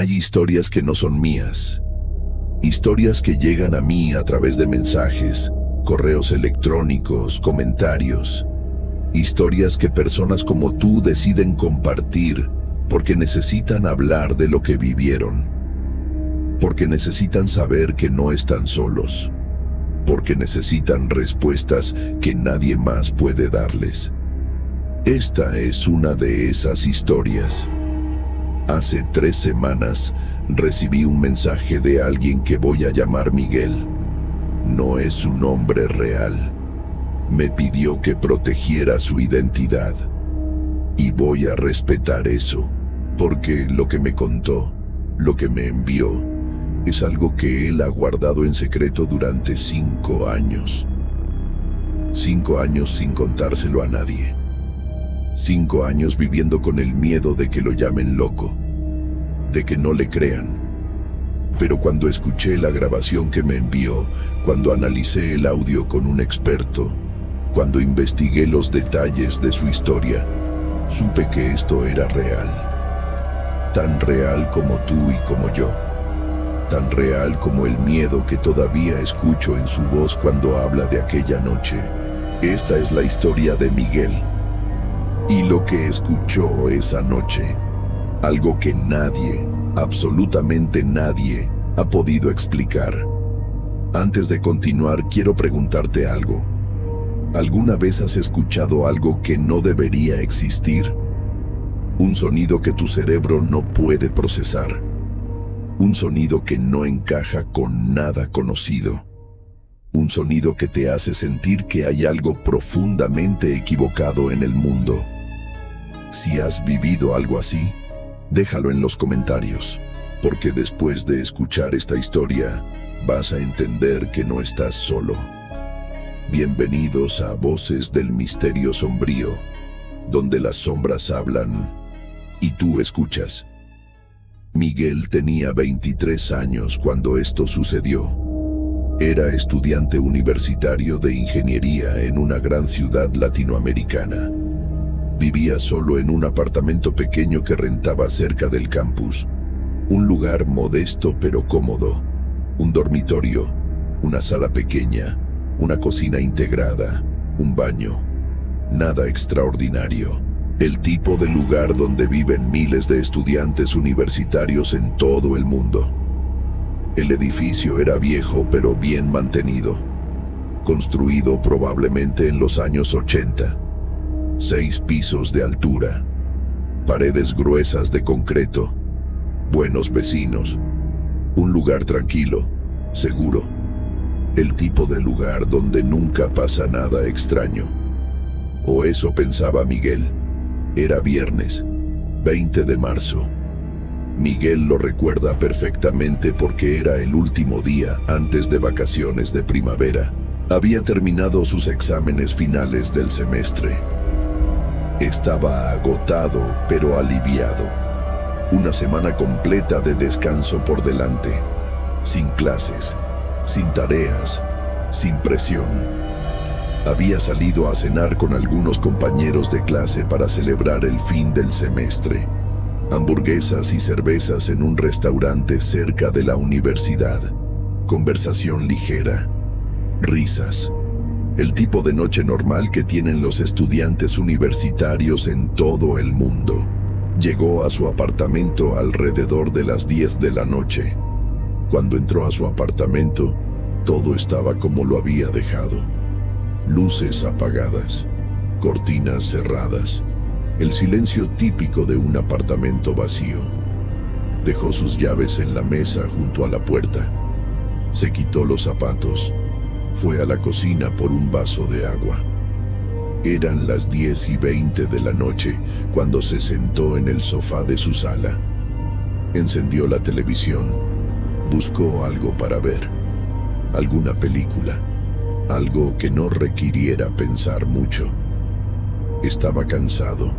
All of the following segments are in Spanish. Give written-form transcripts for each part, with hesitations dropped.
Hay historias que no son mías. Historias que llegan a mí a través de mensajes, correos electrónicos, comentarios. Historias que personas como tú deciden compartir porque necesitan hablar de lo que vivieron. Porque necesitan saber que no están solos. Porque necesitan respuestas que nadie más puede darles. Esta es una de esas historias. Hace 3 semanas recibí un mensaje de alguien que voy a llamar Miguel. No es su nombre real. Me pidió que protegiera su identidad. Y voy a respetar eso, porque lo que me contó, lo que me envió, es algo que él ha guardado en secreto durante 5 años. 5 años sin contárselo a nadie. 5 años viviendo con el miedo de que lo llamen loco, de que no le crean. Pero cuando escuché la grabación que me envió, cuando analicé el audio con un experto, cuando investigué los detalles de su historia, supe que esto era real. Tan real como tú y como yo. Tan real como el miedo que todavía escucho en su voz cuando habla de aquella noche. Esta es la historia de Miguel. Y lo que escuchó esa noche, algo que nadie, absolutamente nadie, ha podido explicar. Antes de continuar, quiero preguntarte algo. ¿Alguna vez has escuchado algo que no debería existir? Un sonido que tu cerebro no puede procesar. Un sonido que no encaja con nada conocido. Un sonido que te hace sentir que hay algo profundamente equivocado en el mundo. Si has vivido algo así, déjalo en los comentarios, porque después de escuchar esta historia, vas a entender que no estás solo. Bienvenidos a Voces del Misterio Sombrío, donde las sombras hablan y tú escuchas. Miguel tenía 23 años cuando esto sucedió. Era estudiante universitario de ingeniería en una gran ciudad latinoamericana. Vivía solo en un apartamento pequeño que rentaba cerca del campus. Un lugar modesto pero cómodo. Un dormitorio, una sala pequeña, una cocina integrada, un baño. Nada extraordinario. El tipo de lugar donde viven miles de estudiantes universitarios en todo el mundo. El edificio era viejo pero bien mantenido. Construido probablemente en los años 80. 6 pisos de altura. Paredes gruesas de concreto. Buenos vecinos. Un lugar tranquilo, seguro. El tipo de lugar donde nunca pasa nada extraño. O eso pensaba Miguel. Era viernes, 20 de marzo. Miguel lo recuerda perfectamente porque era el último día antes de vacaciones de primavera. Había terminado sus exámenes finales del semestre. Estaba agotado pero aliviado. Una semana completa de descanso por delante. Sin clases, sin tareas, sin presión. Había salido a cenar con algunos compañeros de clase para celebrar el fin del semestre. Hamburguesas y cervezas en un restaurante cerca de la universidad. Conversación ligera. Risas. El tipo de noche normal que tienen los estudiantes universitarios en todo el mundo. Llegó a su apartamento alrededor de las 10 de la noche. Cuando entró a su apartamento, todo estaba como lo había dejado. Luces apagadas, cortinas cerradas, el silencio típico de un apartamento vacío. Dejó sus llaves en la mesa junto a la puerta. Se quitó los zapatos. Fue a la cocina por un vaso de agua. Eran las 10:20 de la noche cuando se sentó en el sofá de su sala. Encendió la televisión. Buscó algo para ver. Alguna película. Algo que no requiriera pensar mucho. Estaba cansado.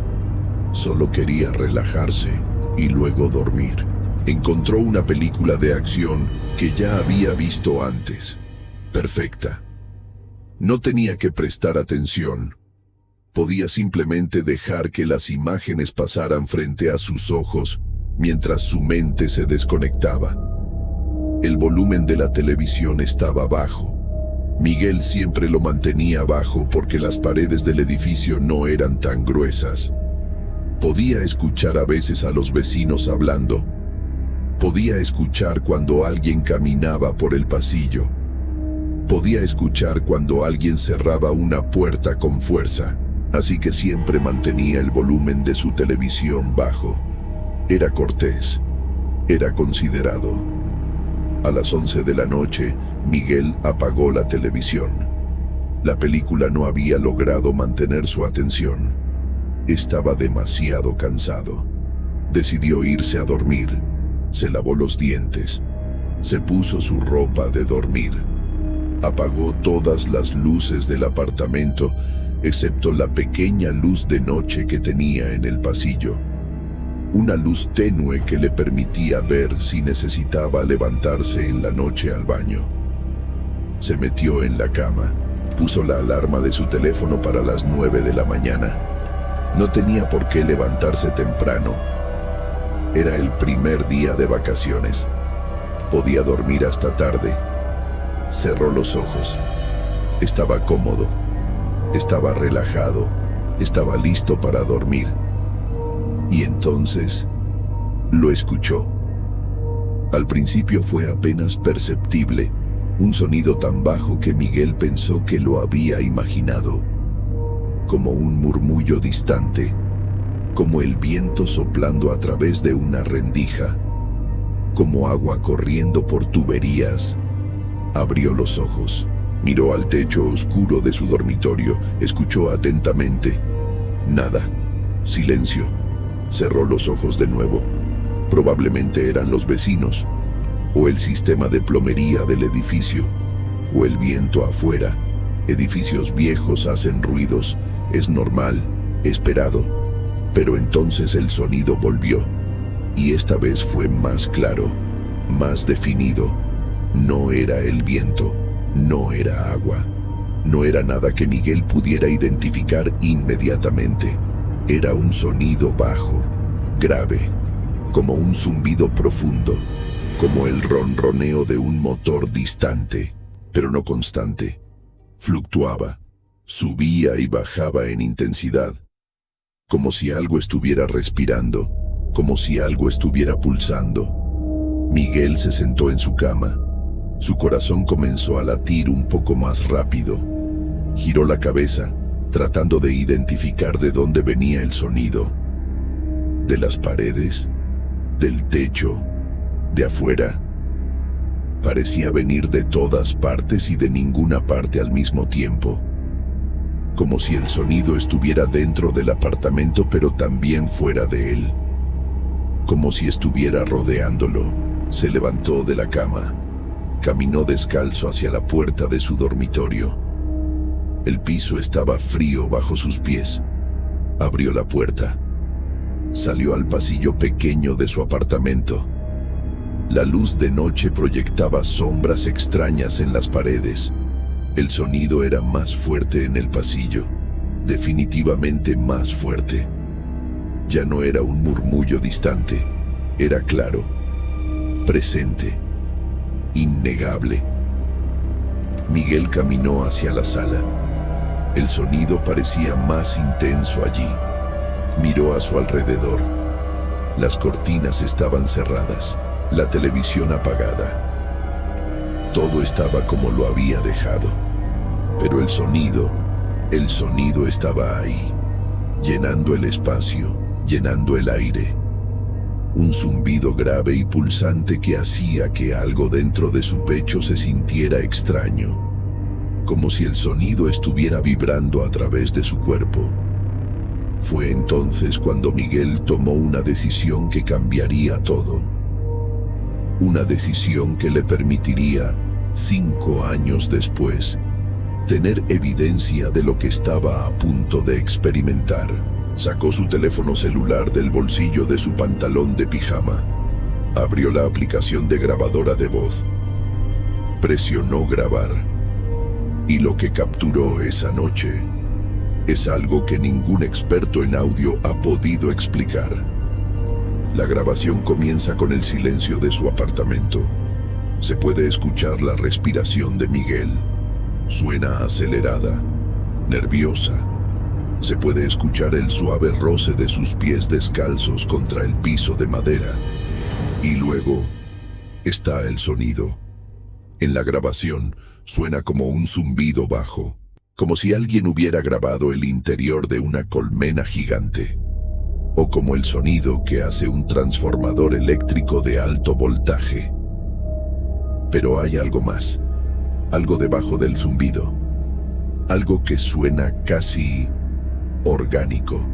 Solo quería relajarse y luego dormir. Encontró una película de acción que ya había visto antes. Perfecta. No tenía que prestar atención. Podía simplemente dejar que las imágenes pasaran frente a sus ojos mientras su mente se desconectaba. El volumen de la televisión estaba bajo. Miguel siempre lo mantenía bajo porque las paredes del edificio no eran tan gruesas. Podía escuchar a veces a los vecinos hablando. Podía escuchar cuando alguien caminaba por el pasillo. Podía escuchar cuando alguien cerraba una puerta con fuerza, así que siempre mantenía el volumen de su televisión bajo. Era cortés, era considerado. A las 11 de la noche, Miguel apagó la televisión. La película no había logrado mantener su atención. Estaba demasiado cansado. Decidió irse a dormir. Se lavó los dientes. Se puso su ropa de dormir. Apagó todas las luces del apartamento, excepto la pequeña luz de noche que tenía en el pasillo. Una luz tenue que le permitía ver si necesitaba levantarse en la noche al baño. Se metió en la cama, puso la alarma de su teléfono para las 9 de la mañana. No tenía por qué levantarse temprano. Era el primer día de vacaciones. Podía dormir hasta tarde. Cerró los ojos. Estaba cómodo. Estaba relajado. Estaba listo para dormir. Y entonces lo escuchó. Al principio fue apenas perceptible, un sonido tan bajo que Miguel pensó que lo había imaginado, como un murmullo distante, como el viento soplando a través de una rendija, como agua corriendo por tuberías. Abrió los ojos, miró al techo oscuro de su dormitorio, escuchó atentamente. Nada, silencio. Cerró los ojos de nuevo. Probablemente eran los vecinos, o el sistema de plomería del edificio, o el viento afuera. Edificios viejos hacen ruidos, es normal, esperado. Pero entonces el sonido volvió, y esta vez fue más claro, más definido. No era el viento, no era agua, no era nada que Miguel pudiera identificar inmediatamente. Era un sonido bajo, grave, como un zumbido profundo, como el ronroneo de un motor distante, pero no constante. Fluctuaba, subía y bajaba en intensidad, como si algo estuviera respirando, como si algo estuviera pulsando. Miguel se sentó en su cama. Su corazón comenzó a latir un poco más rápido. Giró la cabeza, tratando de identificar de dónde venía el sonido. De las paredes, del techo, de afuera. Parecía venir de todas partes y de ninguna parte al mismo tiempo. Como si el sonido estuviera dentro del apartamento pero también fuera de él. Como si estuviera rodeándolo. Se levantó de la cama. Caminó descalzo hacia la puerta de su dormitorio. El piso estaba frío bajo sus pies. Abrió la puerta. Salió al pasillo pequeño de su apartamento. La luz de noche proyectaba sombras extrañas en las paredes. El sonido era más fuerte en el pasillo, definitivamente más fuerte. Ya no era un murmullo distante, era claro, presente, innegable. Miguel caminó hacia la sala. El sonido parecía más intenso allí. Miró a su alrededor. Las cortinas estaban cerradas, la televisión apagada. Todo estaba como lo había dejado. Pero el sonido estaba ahí, llenando el espacio, llenando el aire. Un zumbido grave y pulsante que hacía que algo dentro de su pecho se sintiera extraño, como si el sonido estuviera vibrando a través de su cuerpo. Fue entonces cuando Miguel tomó una decisión que cambiaría todo. Una decisión que le permitiría, 5 años después, tener evidencia de lo que estaba a punto de experimentar. Sacó su teléfono celular del bolsillo de su pantalón de pijama. Abrió la aplicación de grabadora de voz. Presionó grabar. Y lo que capturó esa noche es algo que ningún experto en audio ha podido explicar. La grabación comienza con el silencio de su apartamento. Se puede escuchar la respiración de Miguel. Suena acelerada, nerviosa. Se puede escuchar el suave roce de sus pies descalzos contra el piso de madera. Y luego está el sonido. En la grabación suena como un zumbido bajo, como si alguien hubiera grabado el interior de una colmena gigante, o como el sonido que hace un transformador eléctrico de alto voltaje. Pero hay algo más, algo debajo del zumbido, algo que suena casi orgánico.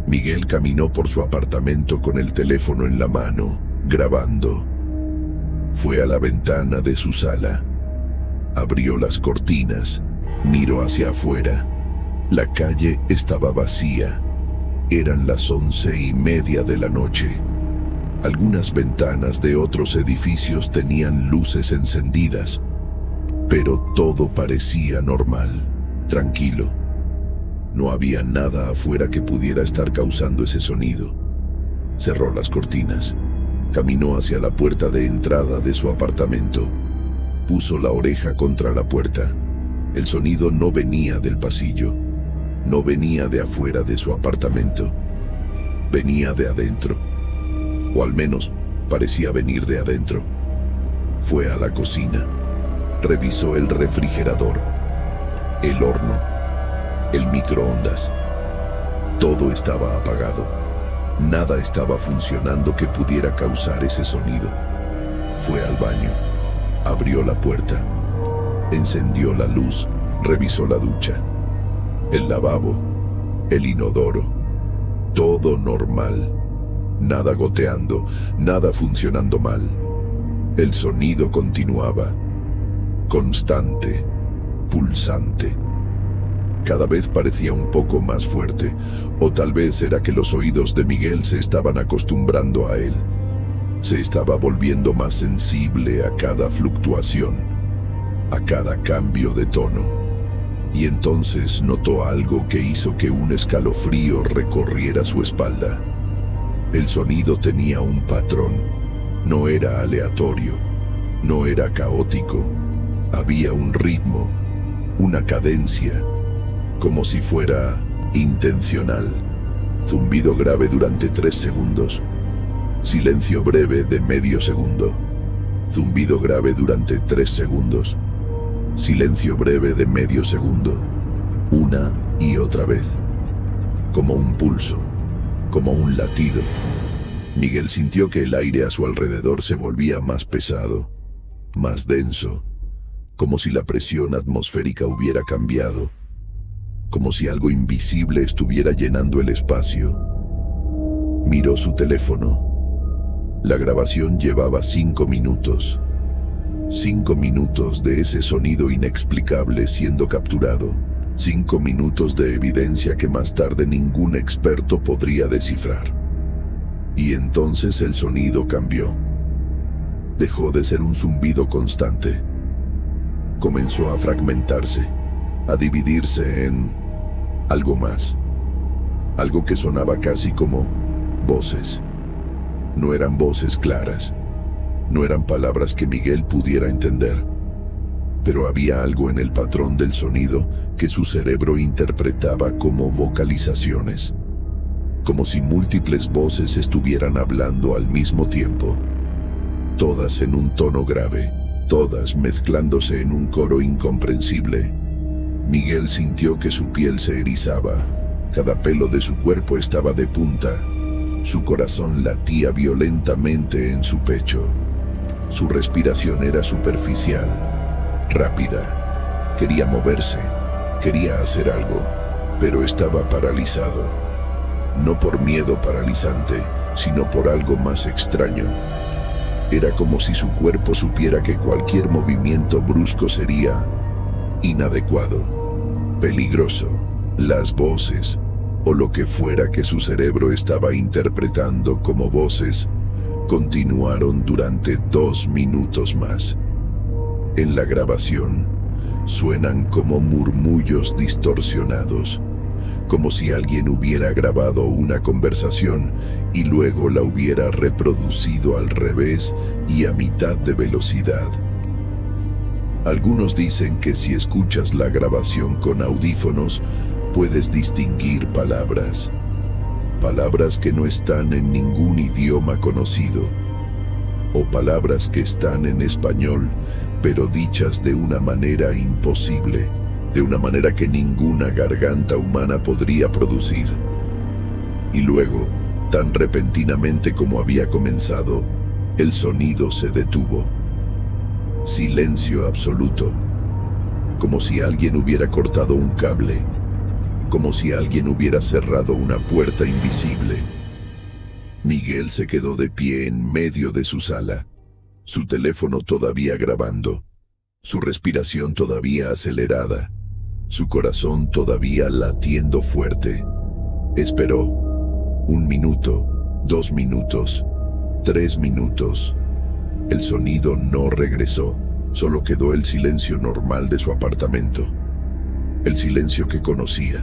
Miguel caminó por su apartamento con el teléfono en la mano, grabando. Fue a la ventana de su sala, abrió las cortinas, miró hacia afuera. La calle estaba vacía. Eran las 11:30 de la noche. Algunas ventanas de otros edificios tenían luces encendidas, pero todo parecía normal, tranquilo. No había nada afuera que pudiera estar causando ese sonido. Cerró las cortinas, caminó hacia la puerta de entrada de su apartamento. Puso la oreja contra la puerta. El sonido no venía del pasillo, no venía de afuera de su apartamento. Venía de adentro, o al menos parecía venir de adentro. Fue a la cocina, revisó el refrigerador, el horno, el microondas. Todo estaba apagado. Nada estaba funcionando que pudiera causar ese sonido. Fue al baño, abrió la puerta, encendió la luz, revisó la ducha, el lavabo, el inodoro. Todo normal. Nada goteando, nada funcionando mal. El sonido continuaba, constante, pulsante. Cada vez parecía un poco más fuerte, o tal vez era que los oídos de Miguel se estaban acostumbrando a él. Se estaba volviendo más sensible a cada fluctuación, a cada cambio de tono. Y entonces notó algo que hizo que un escalofrío recorriera su espalda. El sonido tenía un patrón. No era aleatorio, no era caótico. Había un ritmo, una cadencia, como si fuera intencional. Zumbido grave durante 3 segundos. Silencio breve de medio segundo. Zumbido grave durante 3 segundos. Silencio breve de medio segundo. Una y otra vez. Como un pulso, como un latido. Miguel sintió que el aire a su alrededor se volvía más pesado, más denso, como si la presión atmosférica hubiera cambiado, como si algo invisible estuviera llenando el espacio. Miró su teléfono. La grabación llevaba 5 minutos. 5 minutos de ese sonido inexplicable siendo capturado. 5 minutos de evidencia que más tarde ningún experto podría descifrar. Y entonces el sonido cambió. Dejó de ser un zumbido constante. Comenzó a fragmentarse, a dividirse en algo más. Algo que sonaba casi como voces. No eran voces claras. No eran palabras que Miguel pudiera entender. Pero había algo en el patrón del sonido que su cerebro interpretaba como vocalizaciones. Como si múltiples voces estuvieran hablando al mismo tiempo. Todas en un tono grave, todas mezclándose en un coro incomprensible. Miguel sintió que su piel se erizaba. Cada pelo de su cuerpo estaba de punta. Su corazón latía violentamente en su pecho. Su respiración era superficial, rápida. Quería moverse, quería hacer algo, pero estaba paralizado. No por miedo paralizante, sino por algo más extraño. Era como si su cuerpo supiera que cualquier movimiento brusco sería inadecuado, peligroso. Las voces, o lo que fuera que su cerebro estaba interpretando como voces, continuaron durante 2 minutos más. En la grabación, suenan como murmullos distorsionados, como si alguien hubiera grabado una conversación y luego la hubiera reproducido al revés y a mitad de velocidad. Algunos dicen que si escuchas la grabación con audífonos, puedes distinguir palabras que no están en ningún idioma conocido, o palabras que están en español, pero dichas de una manera imposible, de una manera que ninguna garganta humana podría producir. Y luego, tan repentinamente como había comenzado, el sonido se detuvo. Silencio absoluto, como si alguien hubiera cortado un cable, como si alguien hubiera cerrado una puerta invisible. Miguel se quedó de pie en medio de su sala, su teléfono todavía grabando, su respiración todavía acelerada, su corazón todavía latiendo fuerte. Esperó 1 minuto, 2 minutos, 3 minutos. El sonido no regresó, solo quedó el silencio normal de su apartamento. El silencio que conocía,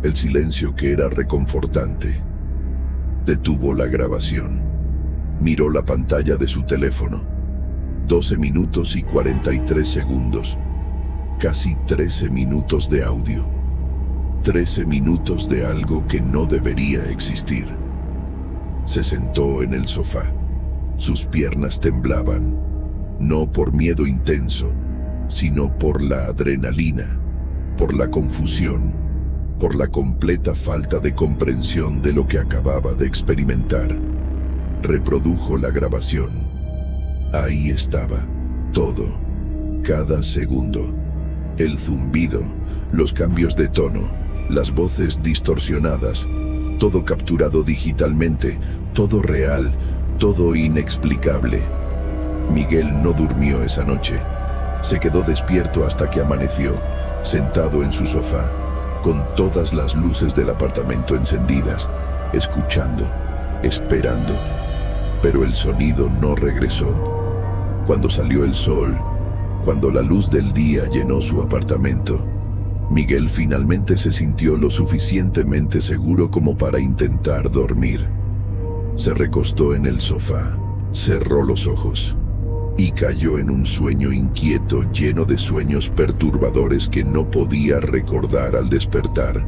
el silencio que era reconfortante. Detuvo la grabación. Miró la pantalla de su teléfono. 12 minutos y 43 segundos. Casi 13 minutos de audio. 13 minutos de algo que no debería existir. Se sentó en el sofá. Sus piernas temblaban, no por miedo intenso, sino por la adrenalina, por la confusión, por la completa falta de comprensión de lo que acababa de experimentar. Reprodujo la grabación. Ahí estaba, todo, cada segundo. El zumbido, los cambios de tono, las voces distorsionadas, todo capturado digitalmente, todo real, todo inexplicable. Miguel no durmió esa noche. Se quedó despierto hasta que amaneció, sentado en su sofá, con todas las luces del apartamento encendidas, escuchando, esperando. Pero el sonido no regresó. Cuando salió el sol, cuando la luz del día llenó su apartamento, Miguel finalmente se sintió lo suficientemente seguro como para intentar dormir. Se recostó en el sofá, cerró los ojos y cayó en un sueño inquieto lleno de sueños perturbadores que no podía recordar al despertar.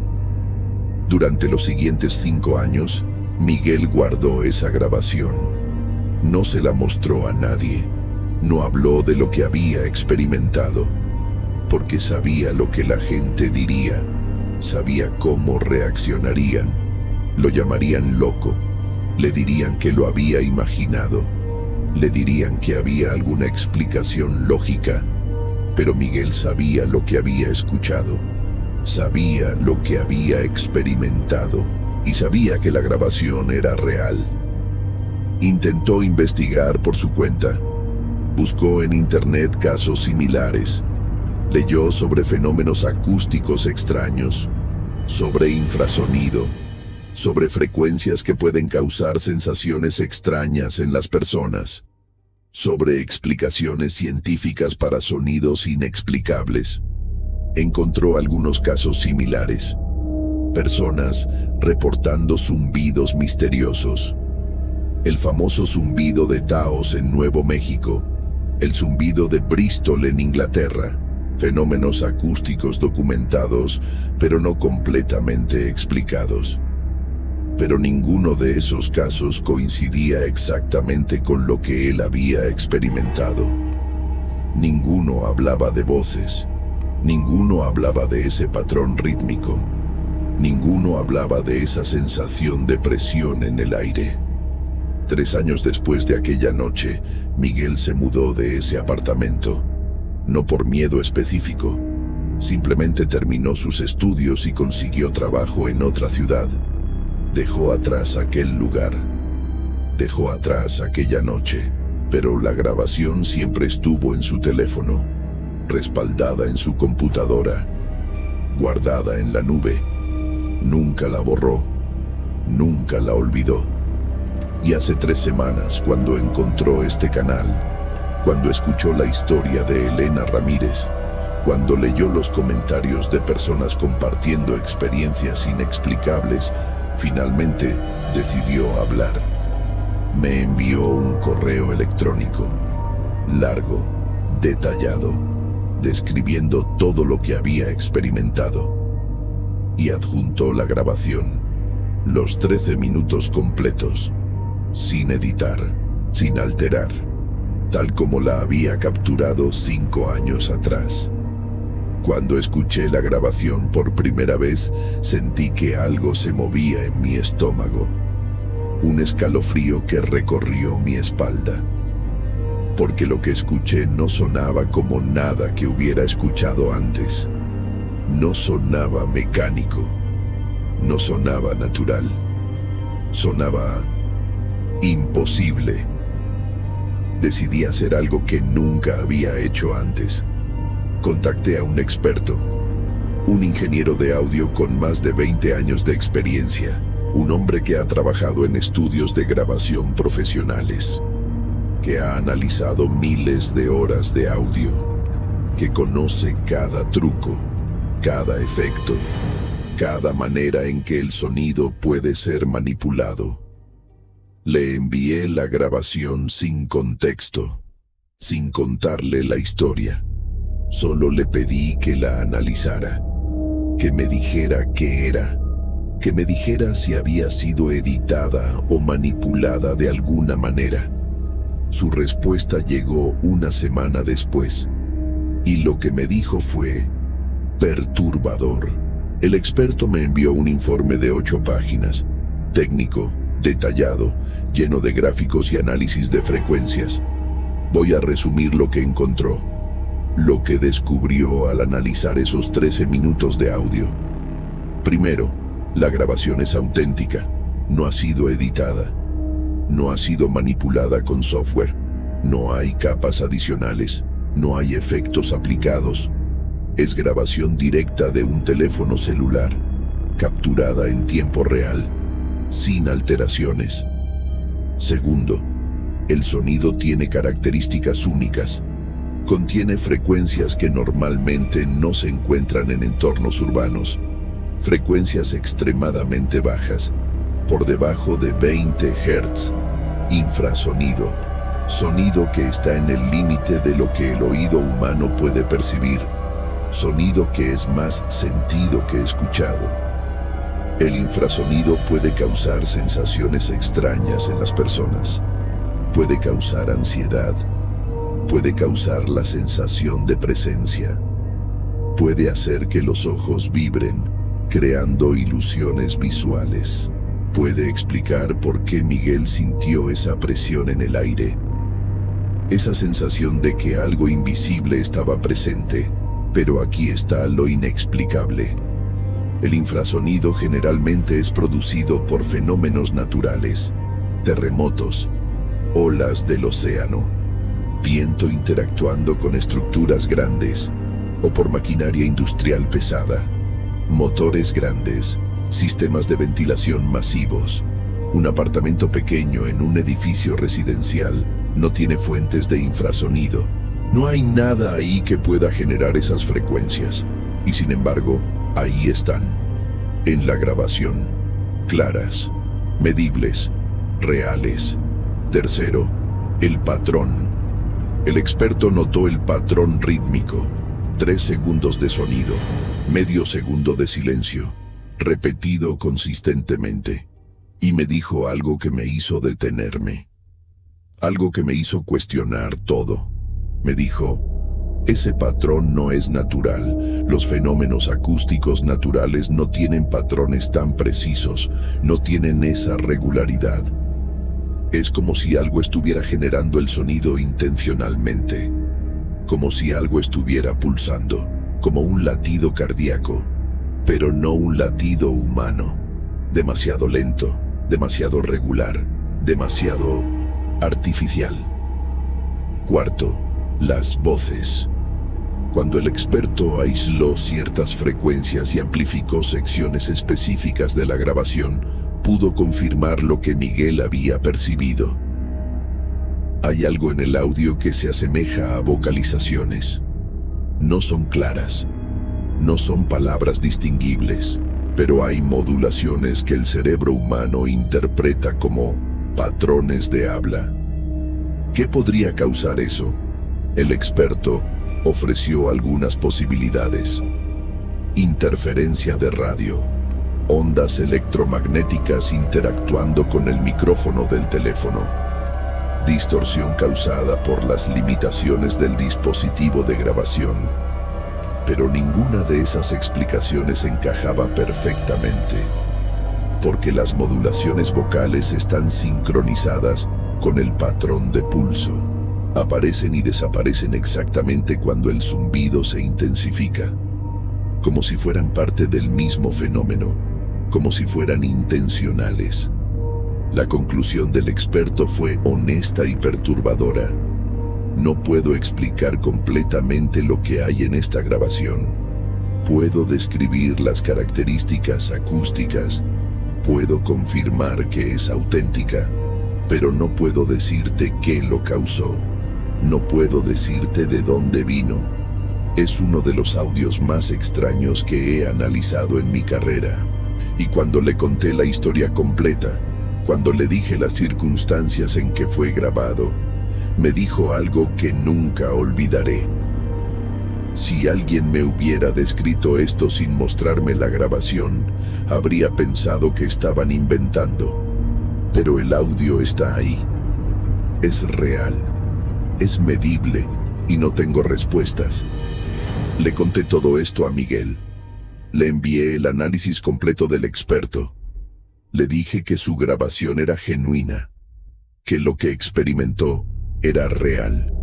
Durante los siguientes 5 años, Miguel guardó esa grabación. No se la mostró a nadie. No habló de lo que había experimentado, porque sabía lo que la gente diría, sabía cómo reaccionarían. Lo llamarían loco, le dirían que lo había imaginado, le dirían que había alguna explicación lógica, pero Miguel sabía lo que había escuchado, sabía lo que había experimentado y sabía que la grabación era real. Intentó investigar por su cuenta. Buscó en internet casos similares. Leyó sobre fenómenos acústicos extraños, sobre infrasonido, sobre frecuencias que pueden causar sensaciones extrañas en las personas, sobre explicaciones científicas para sonidos inexplicables. Encontró algunos casos similares. Personas reportando zumbidos misteriosos. El famoso zumbido de Taos en Nuevo México. El zumbido de Bristol en Inglaterra. Fenómenos acústicos documentados, pero no completamente explicados. Pero ninguno de esos casos coincidía exactamente con lo que él había experimentado. Ninguno hablaba de voces. Ninguno hablaba de ese patrón rítmico. Ninguno hablaba de esa sensación de presión en el aire. 3 años después de aquella noche, Miguel se mudó de ese apartamento. No por miedo específico, simplemente terminó sus estudios y consiguió trabajo en otra ciudad. Dejó atrás aquel lugar, dejó atrás aquella noche, pero la grabación siempre estuvo en su teléfono, respaldada en su computadora, guardada en la nube. Nunca la borró, nunca la olvidó. Y hace 3 semanas, cuando encontró este canal, cuando escuchó la historia de Elena Ramírez, Cuando leyó los comentarios de personas compartiendo experiencias inexplicables, finalmente decidió hablar. Me envió un correo electrónico, largo, detallado, describiendo todo lo que había experimentado, y adjuntó la grabación, los 13 minutos completos, sin editar, sin alterar, tal como la había capturado 5 años atrás. Cuando escuché la grabación por primera vez, sentí que algo se movía en mi estómago, un escalofrío que recorrió mi espalda, porque lo que escuché no sonaba como nada que hubiera escuchado antes. No sonaba mecánico, no sonaba natural, sonaba imposible. Decidí hacer algo que nunca había hecho antes. Contacté a un experto, un ingeniero de audio con más de 20 años de experiencia, un hombre que ha trabajado en estudios de grabación profesionales, que ha analizado miles de horas de audio, que conoce cada truco, cada efecto, cada manera en que el sonido puede ser manipulado. Le envié la grabación sin contexto, sin contarle la historia. Solo le pedí que la analizara, que me dijera qué era, que me dijera si había sido editada o manipulada de alguna manera. Su respuesta llegó una semana después, y lo que me dijo fue perturbador. El experto me envió un informe de 8 páginas, técnico, detallado, lleno de gráficos y análisis de frecuencias. Voy a resumir lo que encontró. Lo que descubrió al analizar esos 13 minutos de audio. Primero, la grabación es auténtica, no ha sido editada, no ha sido manipulada con software, no hay capas adicionales, no hay efectos aplicados. Es grabación directa de un teléfono celular, capturada en tiempo real, sin alteraciones. Segundo, el sonido tiene características únicas. Contiene frecuencias que normalmente no se encuentran en entornos urbanos, frecuencias extremadamente bajas, por debajo de 20 Hz, infrasonido, sonido que está en el límite de lo que el oído humano puede percibir, sonido que es más sentido que escuchado. El infrasonido puede causar sensaciones extrañas en las personas, puede causar ansiedad, puede causar la sensación de presencia, puede hacer que los ojos vibren, creando ilusiones visuales. Puede explicar por qué Miguel sintió esa presión en el aire, esa sensación de que algo invisible estaba presente, pero aquí está lo inexplicable. El infrasonido generalmente es producido por fenómenos naturales, terremotos, olas del océano, viento interactuando con estructuras grandes, o por maquinaria industrial pesada, motores grandes, sistemas de ventilación masivos. Un apartamento pequeño en un edificio residencial no tiene fuentes de infrasonido. No hay nada ahí que pueda generar esas frecuencias, y sin embargo, ahí están, en la grabación, claras, medibles, reales. Tercero, el patrón. El experto notó el patrón rítmico, 3 segundos de sonido, medio segundo de silencio, repetido consistentemente, y me dijo algo que me hizo detenerme, algo que me hizo cuestionar todo. Me dijo, ese patrón no es natural, los fenómenos acústicos naturales no tienen patrones tan precisos, no tienen esa regularidad. Es como si algo estuviera generando el sonido intencionalmente, como si algo estuviera pulsando, como un latido cardíaco, pero no un latido humano, demasiado lento, demasiado regular, demasiado artificial. Cuarto, las voces. Cuando el experto aisló ciertas frecuencias y amplificó secciones específicas de la grabación, pudo confirmar lo que Miguel había percibido. Hay algo en el audio que se asemeja a vocalizaciones. No son claras, no son palabras distinguibles, pero hay modulaciones que el cerebro humano interpreta como patrones de habla. ¿Qué podría causar eso? El experto ofreció algunas posibilidades. Interferencia de radio, ondas electromagnéticas interactuando con el micrófono del teléfono, distorsión causada por las limitaciones del dispositivo de grabación. Pero ninguna de esas explicaciones encajaba perfectamente, porque las modulaciones vocales están sincronizadas con el patrón de pulso. Aparecen y desaparecen exactamente cuando el zumbido se intensifica, como si fueran parte del mismo fenómeno, como si fueran intencionales. La conclusión del experto fue honesta y perturbadora. No puedo explicar completamente lo que hay en esta grabación. Puedo describir las características acústicas, puedo confirmar que es auténtica, pero no puedo decirte qué lo causó. No puedo decirte de dónde vino. Es uno de los audios más extraños que he analizado en mi carrera. Y cuando le conté la historia completa, cuando le dije las circunstancias en que fue grabado, me dijo algo que nunca olvidaré. Si alguien me hubiera descrito esto sin mostrarme la grabación, habría pensado que estaban inventando. Pero el audio está ahí. Es real, es medible y no tengo respuestas. Le conté todo esto a Miguel. Le envié el análisis completo del experto. Le dije que su grabación era genuina, que lo que experimentó era real,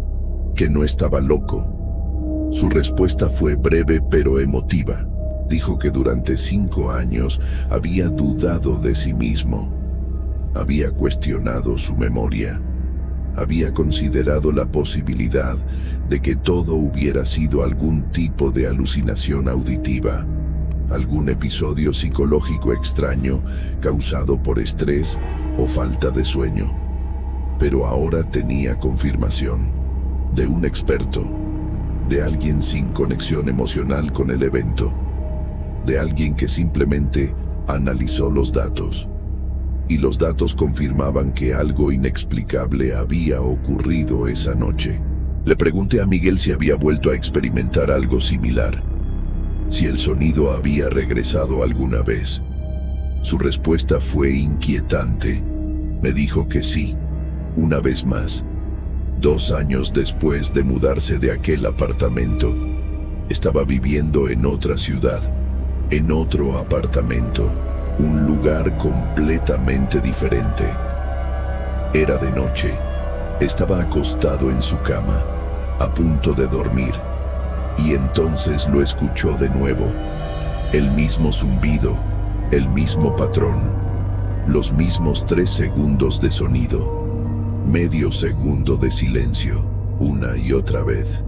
que no estaba loco. Su respuesta fue breve pero emotiva. Dijo que durante 5 años había dudado de sí mismo. Había cuestionado su memoria. Había considerado la posibilidad de que todo hubiera sido algún tipo de alucinación auditiva, algún episodio psicológico extraño causado por estrés o falta de sueño. Pero ahora tenía confirmación de un experto, de alguien sin conexión emocional con el evento, de alguien que simplemente analizó los datos. Y los datos confirmaban que algo inexplicable había ocurrido esa noche. Le pregunté a Miguel si había vuelto a experimentar algo similar, si el sonido había regresado alguna vez. Su respuesta fue inquietante. Me dijo que sí, una vez más. 2 años después de mudarse de aquel apartamento, estaba viviendo en otra ciudad, en otro apartamento, un lugar completamente diferente. Era de noche. Estaba acostado en su cama, a punto de dormir, y entonces lo escuchó de nuevo. El mismo zumbido, el mismo patrón, los mismos 3 segundos de sonido, medio segundo de silencio, una y otra vez.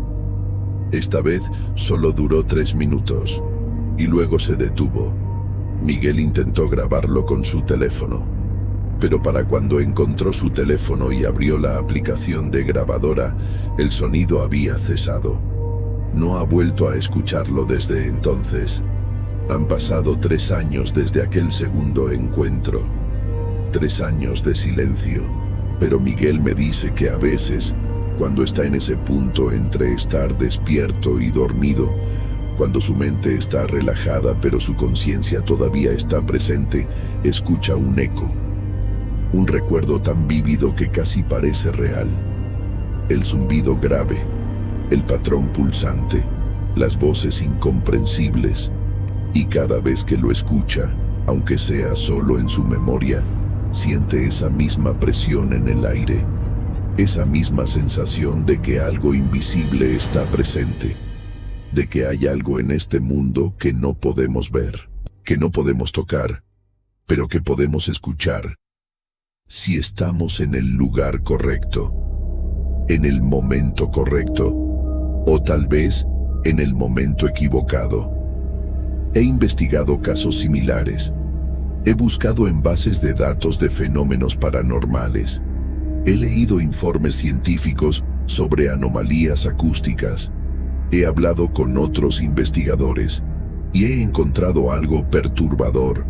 Esta vez solo duró 3 minutos, y luego se detuvo. Miguel intentó grabarlo con su teléfono, pero para cuando encontró su teléfono y abrió la aplicación de grabadora, el sonido había cesado. No ha vuelto a escucharlo desde entonces. Han pasado 3 años desde aquel segundo encuentro. 3 años de silencio. Pero Miguel me dice que a veces, cuando está en ese punto entre estar despierto y dormido, cuando su mente está relajada pero su conciencia todavía está presente, escucha un eco. Un recuerdo tan vívido que casi parece real. El zumbido grave, el patrón pulsante, las voces incomprensibles. Y cada vez que lo escucha, aunque sea solo en su memoria, siente esa misma presión en el aire, esa misma sensación de que algo invisible está presente, de que hay algo en este mundo que no podemos ver, que no podemos tocar, pero que podemos escuchar, si estamos en el lugar correcto, en el momento correcto, o tal vez en el momento equivocado. He investigado casos similares. He buscado en bases de datos de fenómenos paranormales. He leído informes científicos sobre anomalías acústicas. He hablado con otros investigadores y he encontrado algo perturbador,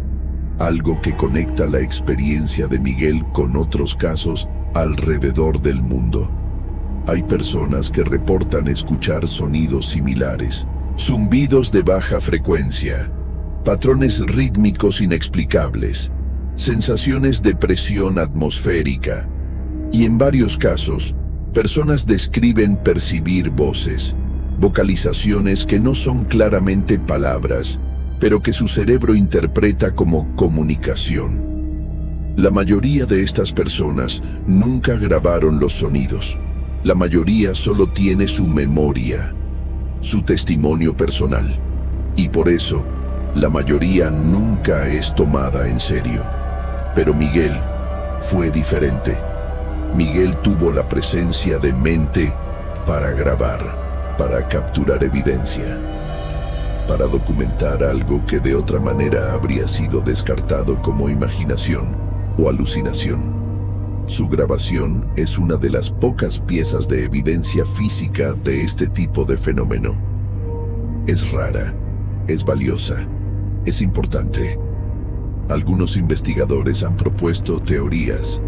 algo que conecta la experiencia de Miguel con otros casos alrededor del mundo. Hay personas que reportan escuchar sonidos similares, zumbidos de baja frecuencia, patrones rítmicos inexplicables, sensaciones de presión atmosférica, y en varios casos, personas describen percibir voces, vocalizaciones que no son claramente palabras, pero que su cerebro interpreta como comunicación. La mayoría de estas personas nunca grabaron los sonidos. La mayoría solo tiene su memoria, su testimonio personal, y por eso, la mayoría nunca es tomada en serio. Pero Miguel fue diferente. Miguel tuvo la presencia de mente para grabar, para capturar evidencia, para documentar algo que de otra manera habría sido descartado como imaginación o alucinación. Su grabación es una de las pocas piezas de evidencia física de este tipo de fenómeno. Es rara, es valiosa, es importante. Algunos investigadores han propuesto teorías.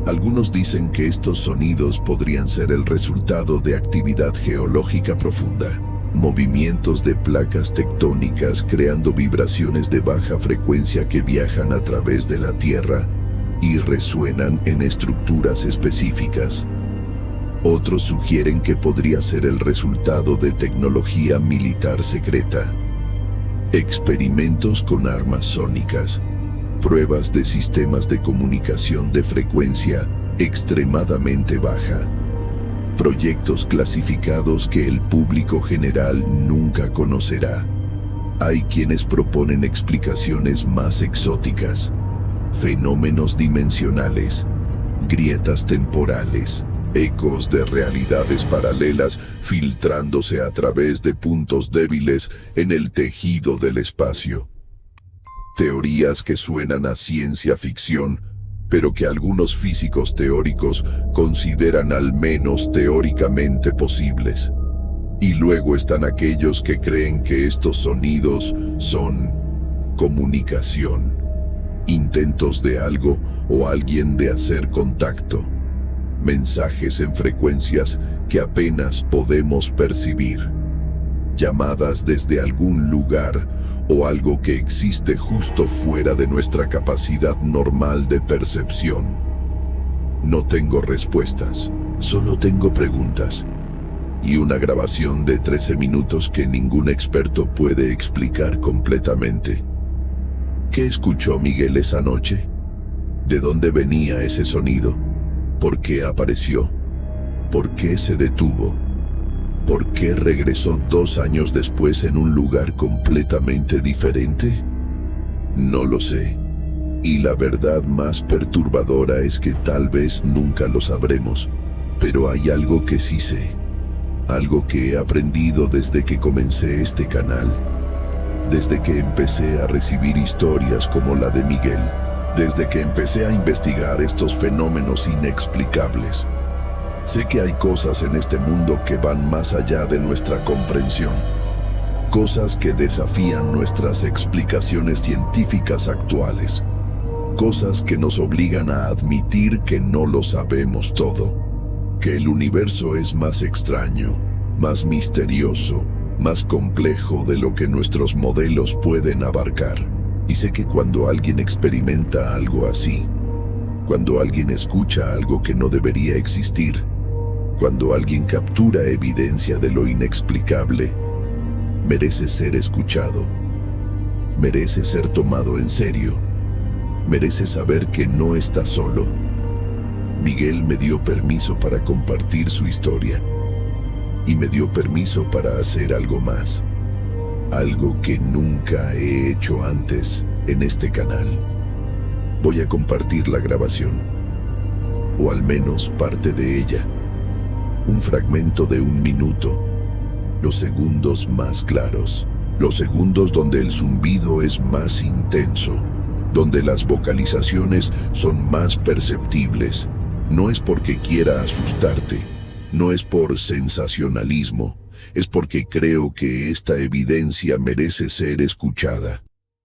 Algunos dicen que estos sonidos podrían ser el resultado de actividad geológica profunda, movimientos de placas tectónicas creando vibraciones de baja frecuencia que viajan a través de la Tierra y resuenan en estructuras específicas. Otros sugieren que podría ser el resultado de tecnología militar secreta, experimentos con armas sónicas, pruebas de sistemas de comunicación de frecuencia extremadamente baja, proyectos clasificados que el público general nunca conocerá. Hay quienes proponen explicaciones más exóticas, fenómenos dimensionales, grietas temporales, ecos de realidades paralelas filtrándose a través de puntos débiles en el tejido del espacio. Teorías que suenan a ciencia ficción, pero que algunos físicos teóricos consideran al menos teóricamente posibles. Y luego están aquellos que creen que estos sonidos son comunicación, intentos de algo o alguien de hacer contacto, mensajes en frecuencias que apenas podemos percibir, llamadas desde algún lugar o algo que existe justo fuera de nuestra capacidad normal de percepción. No tengo respuestas, solo tengo preguntas y una grabación de 13 minutos que ningún experto puede explicar completamente. ¿Qué escuchó Miguel esa noche? ¿De dónde venía ese sonido? ¿Por qué apareció? ¿Por qué se detuvo? ¿Por qué regresó 2 años después en un lugar completamente diferente? No lo sé. Y la verdad más perturbadora es que tal vez nunca lo sabremos. Pero hay algo que sí sé. Algo que he aprendido desde que comencé este canal. Desde que empecé a recibir historias como la de Miguel. Desde que empecé a investigar estos fenómenos inexplicables. Sé que hay cosas en este mundo que van más allá de nuestra comprensión. Cosas que desafían nuestras explicaciones científicas actuales. Cosas que nos obligan a admitir que no lo sabemos todo. Que el universo es más extraño, más misterioso, más complejo de lo que nuestros modelos pueden abarcar. Y sé que cuando alguien experimenta algo así, cuando alguien escucha algo que no debería existir, cuando alguien captura evidencia de lo inexplicable, merece ser escuchado, merece ser tomado en serio, merece saber que no está solo. Miguel me dio permiso para compartir su historia y me dio permiso para hacer algo más, algo que nunca he hecho antes en este canal. Voy a compartir la grabación, o al menos parte de ella, un fragmento de 1 minuto, los segundos más claros, los segundos donde el zumbido es más intenso, donde las vocalizaciones son más perceptibles. No es porque quiera asustarte, no es por sensacionalismo, es porque creo que esta evidencia merece ser escuchada,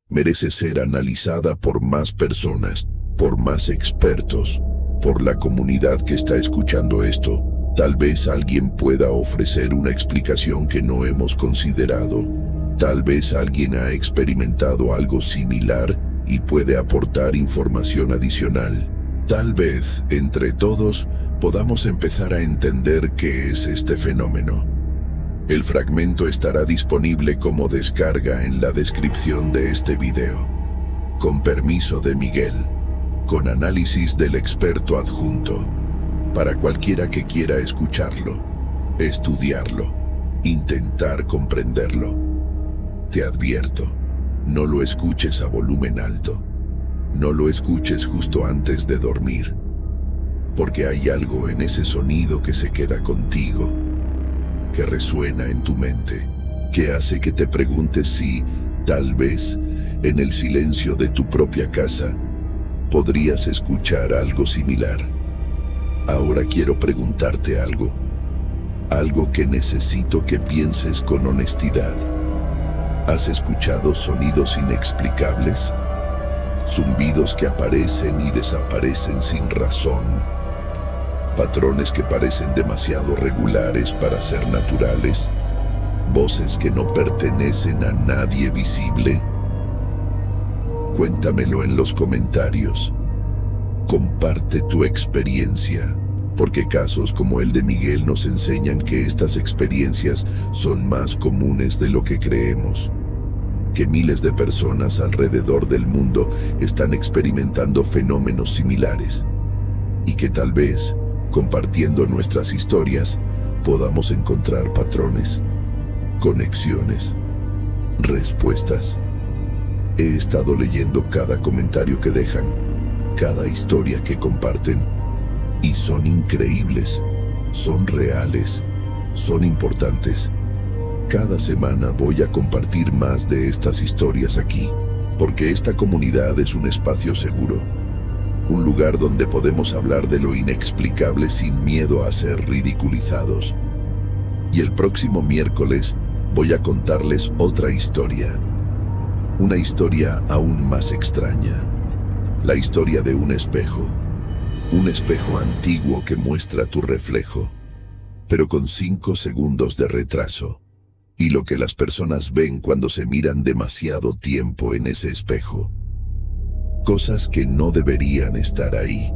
merece ser analizada por más personas, por más expertos, por la comunidad que está escuchando esto. Tal vez alguien pueda ofrecer una explicación que no hemos considerado. Tal vez alguien ha experimentado algo similar y puede aportar información adicional. Tal vez, entre todos, podamos empezar a entender qué es este fenómeno. El fragmento estará disponible como descarga en la descripción de este video. Con permiso de Miguel, con análisis del experto adjunto, para cualquiera que quiera escucharlo, estudiarlo, intentar comprenderlo. Te advierto, no lo escuches a volumen alto. No lo escuches justo antes de dormir, porque hay algo en ese sonido que se queda contigo, que resuena en tu mente, que hace que te preguntes si, tal vez, en el silencio de tu propia casa, podrías escuchar algo similar. Ahora quiero preguntarte algo que necesito que pienses con honestidad. ¿Has escuchado sonidos inexplicables? Zumbidos que aparecen y desaparecen sin razón. Patrones que parecen demasiado regulares para ser naturales. Voces que no pertenecen a nadie visible. Cuéntamelo en los comentarios. Comparte tu experiencia, porque casos como el de Miguel nos enseñan que estas experiencias son más comunes de lo que creemos. Que miles de personas alrededor del mundo están experimentando fenómenos similares y que tal vez, compartiendo nuestras historias, podamos encontrar patrones, conexiones, respuestas. He estado leyendo cada comentario que dejan, cada historia que comparten, y son increíbles, son reales, son importantes. Cada semana voy a compartir más de estas historias aquí, porque esta comunidad es un espacio seguro, un lugar donde podemos hablar de lo inexplicable sin miedo a ser ridiculizados. Y el próximo miércoles voy a contarles otra historia, una historia aún más extraña, la historia de un espejo antiguo que muestra tu reflejo, pero con 5 segundos de retraso. Y lo que las personas ven cuando se miran demasiado tiempo en ese espejo. Cosas que no deberían estar ahí.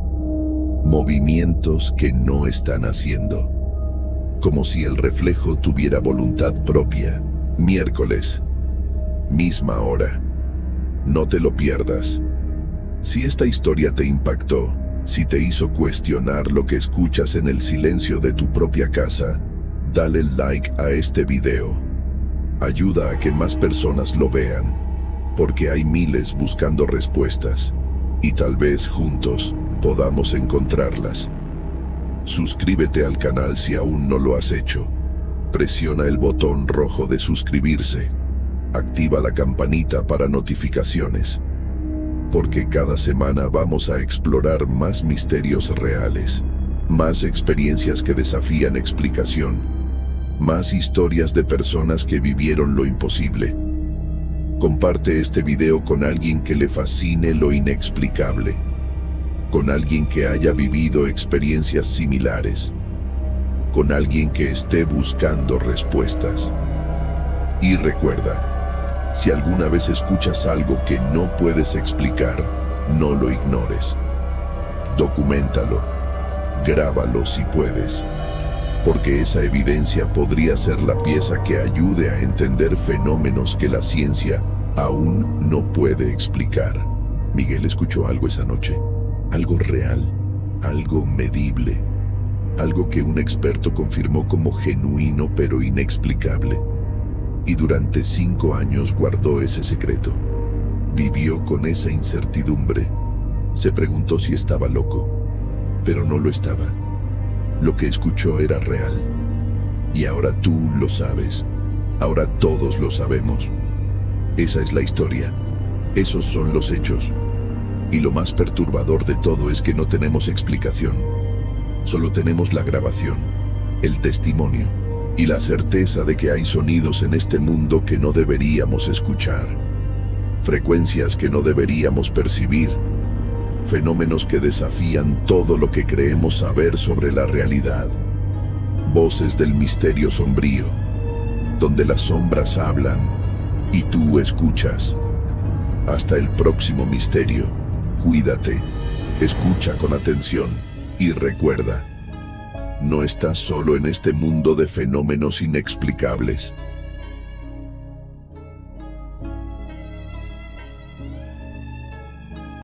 Movimientos que no están haciendo. Como si el reflejo tuviera voluntad propia. Miércoles, misma hora. No te lo pierdas. Si esta historia te impactó, si te hizo cuestionar lo que escuchas en el silencio de tu propia casa, dale like a este video. Ayuda a que más personas lo vean, porque hay miles buscando respuestas, y tal vez juntos podamos encontrarlas. Suscríbete al canal si aún no lo has hecho. Presiona el botón rojo de suscribirse. Activa la campanita para notificaciones, porque cada semana vamos a explorar más misterios reales, más experiencias que desafían explicación, más historias de personas que vivieron lo imposible. Comparte este video con alguien que le fascine lo inexplicable, con alguien que haya vivido experiencias similares, con alguien que esté buscando respuestas. Y recuerda, si alguna vez escuchas algo que no puedes explicar, no lo ignores. Documéntalo, grábalo si puedes, porque esa evidencia podría ser la pieza que ayude a entender fenómenos que la ciencia aún no puede explicar. Miguel escuchó algo esa noche, algo real, algo medible, algo que un experto confirmó como genuino pero inexplicable. Y durante 5 años guardó ese secreto. Vivió con esa incertidumbre. Se preguntó si estaba loco, pero no lo estaba. Lo que escuchó era real. Y ahora tú lo sabes. Ahora todos lo sabemos. Esa es la historia. Esos son los hechos. Y lo más perturbador de todo es que no tenemos explicación. Solo tenemos la grabación, el testimonio. y la certeza de que hay sonidos en este mundo que no deberíamos escuchar, frecuencias que no deberíamos percibir, fenómenos que desafían todo lo que creemos saber sobre la realidad, voces del misterio sombrío, donde las sombras hablan y tú escuchas. Hasta el próximo misterio, cuídate, escucha con atención y recuerda, no estás solo en este mundo de fenómenos inexplicables.